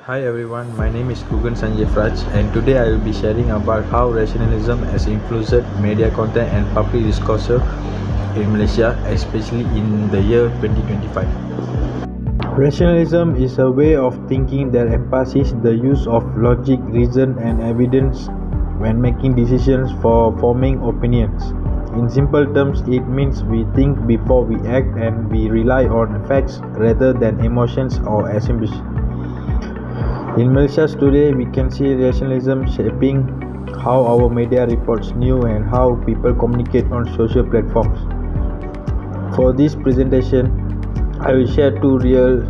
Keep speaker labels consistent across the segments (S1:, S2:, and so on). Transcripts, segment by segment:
S1: Hi everyone, my name is Kugan Sanjay Raj and today I will be sharing about how rationalism has influenced media content and public discourse in Malaysia, especially in the year 2025. Rationalism is a way of thinking that emphasizes the use of logic, reason and evidence when making decisions for forming opinions. In simple terms, it means we think before we act and we rely on facts rather than emotions or assumptions. In Malaysia today, we can see rationalism shaping how our media reports news and how people communicate on social platforms. For this presentation, I will share two real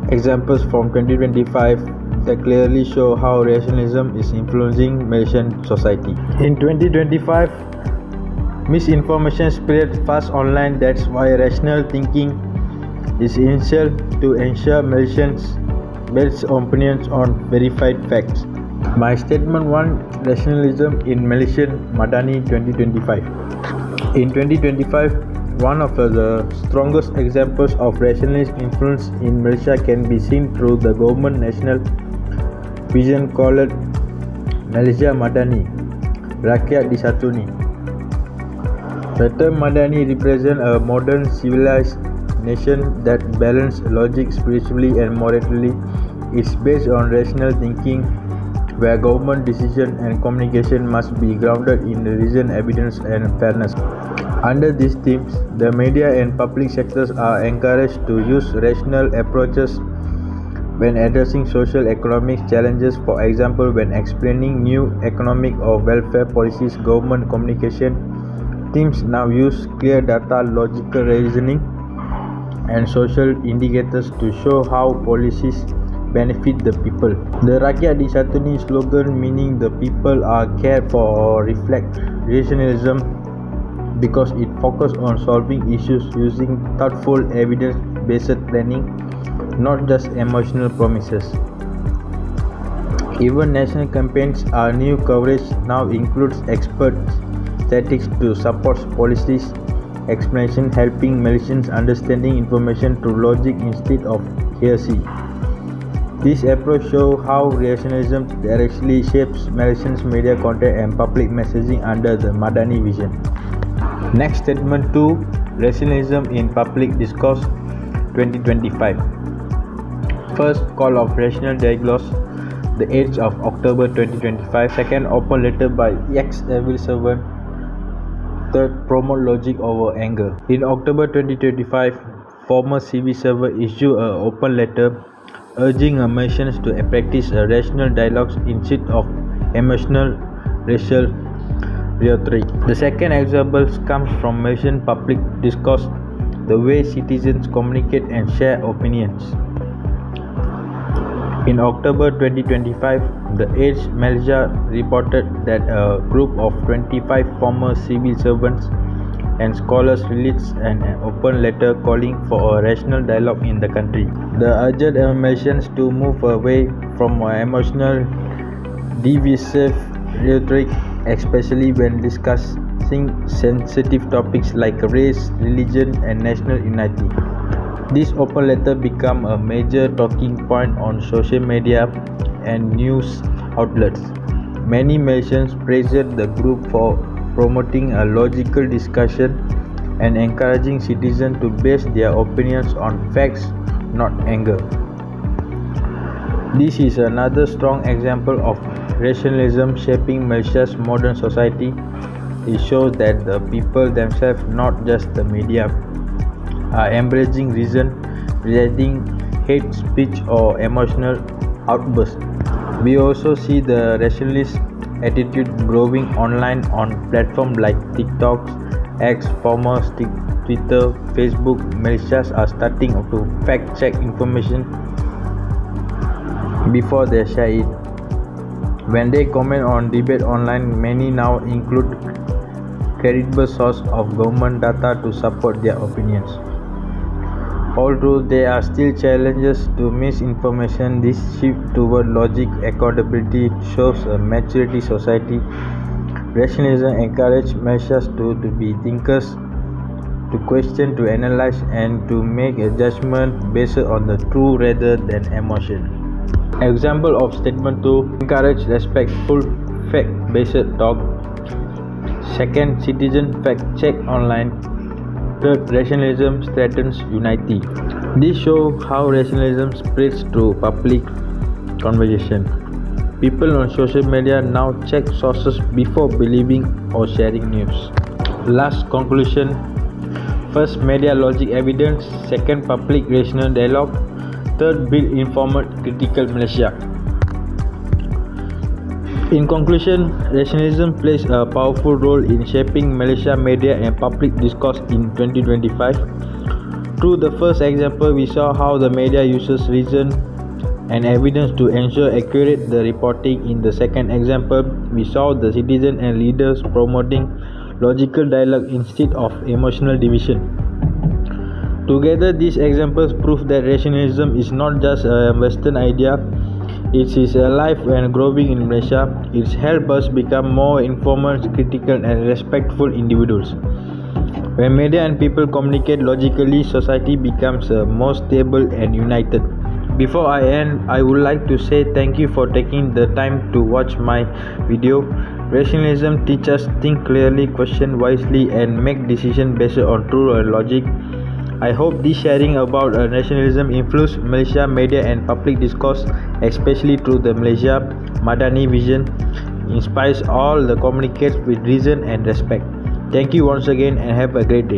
S1: examples from 2025 that clearly show how rationalism is influencing Malaysian society. In 2025, misinformation spread fast online. That's why rational thinking is essential to ensure Malaysians based opinions on verified facts. My statement 1: Rationalism in Malaysian MADANI 2025. In 2025, one of the strongest examples of rationalist influence in Malaysia can be seen through the government national vision called Malaysia MADANI, Rakyat Disantuni. The term Madani represents a modern civilized nation that balances logic spiritually and morally. Is based on rational thinking, where government decision and communication must be grounded in reason, evidence and fairness. Under these themes, the media and public sectors are encouraged to use rational approaches when addressing social economic challenges. For example, when explaining new economic or welfare policies, government communication teams now use clear data, logical reasoning and social indicators to show how policies benefit the people. The Rakyat Disantuni slogan, meaning the people are cared for, or reflect rationalism because it focuses on solving issues using thoughtful evidence-based planning, not just emotional promises. Even national campaigns are new coverage now includes expert statistics to support policies explanation, helping Malaysians understanding information through logic instead of hearsay. This approach shows how rationalism directly shapes Malaysians media content and public messaging under the Madani vision. Next, statement 2: Rationalism in public discourse 2025. First, call of rational dialogue, the 8th of October 2025. Second, open letter by ex-civil servant. Third, promote logic over anger. In October 2025, former civil servant issued an open letter urging Malaysians to practice a rational dialogue instead of emotional racial rhetoric. The second example comes from Malaysian public discourse, the way citizens communicate and share opinions. In October 2025, the Age Malaysia reported that a group of 25 former civil servants and scholars released an open letter calling for a rational dialogue in the country. The urged Malaysians to move away from emotional, divisive rhetoric, especially when discussing sensitive topics like race, religion, and national unity. This open letter became a major talking point on social media and news outlets. Many Malaysians praised the group for promoting a logical discussion and encouraging citizens to base their opinions on facts, not anger. This is another strong example of rationalism shaping Malaysia's modern society. It shows that the people themselves, not just the media, are embracing reason, rejecting hate speech or emotional outbursts. We also see the rationalist attitude growing online on platforms like TikTok, X, former Twitter, Facebook. Malaysians are starting to fact-check information before they share it. When they comment on debate online, many now include credible sources of government data to support their opinions. Although there are still challenges to misinformation, this shift toward logic accountability shows a maturity society. Rationalism encourages Malaysians to be thinkers, to question, to analyze, and to make a judgment based on the truth rather than emotion. Example of statement 2: encourage respectful fact-based talk. Second, citizen fact-check online. Third, rationalism strengthens unity. This shows how rationalism spreads through public conversation. People on social media now check sources before believing or sharing news. Last conclusion: first, media logic evidence. Second, public rational dialogue. Third, build informed critical Malaysia. In conclusion, rationalism plays a powerful role in shaping Malaysia media and public discourse in 2025. Through the first example, we saw how the media uses reason and evidence to ensure accurate the reporting. In the second example, we saw the citizens and leaders promoting logical dialogue instead of emotional division. Together, these examples prove that rationalism is not just a Western idea, it is alive and growing in Malaysia. It helps us become more informed, critical and respectful individuals. When media and people communicate logically, society becomes more stable and united. Before I end, I would like to say thank you for taking the time to watch my video. Rationalism teaches us think clearly, question wisely and make decisions based on truth and logic. I hope this sharing about nationalism influences Malaysia media and public discourse, especially through the Malaysia MADANI vision, inspires all the communicate with reason and respect. Thank you once again and have a great day.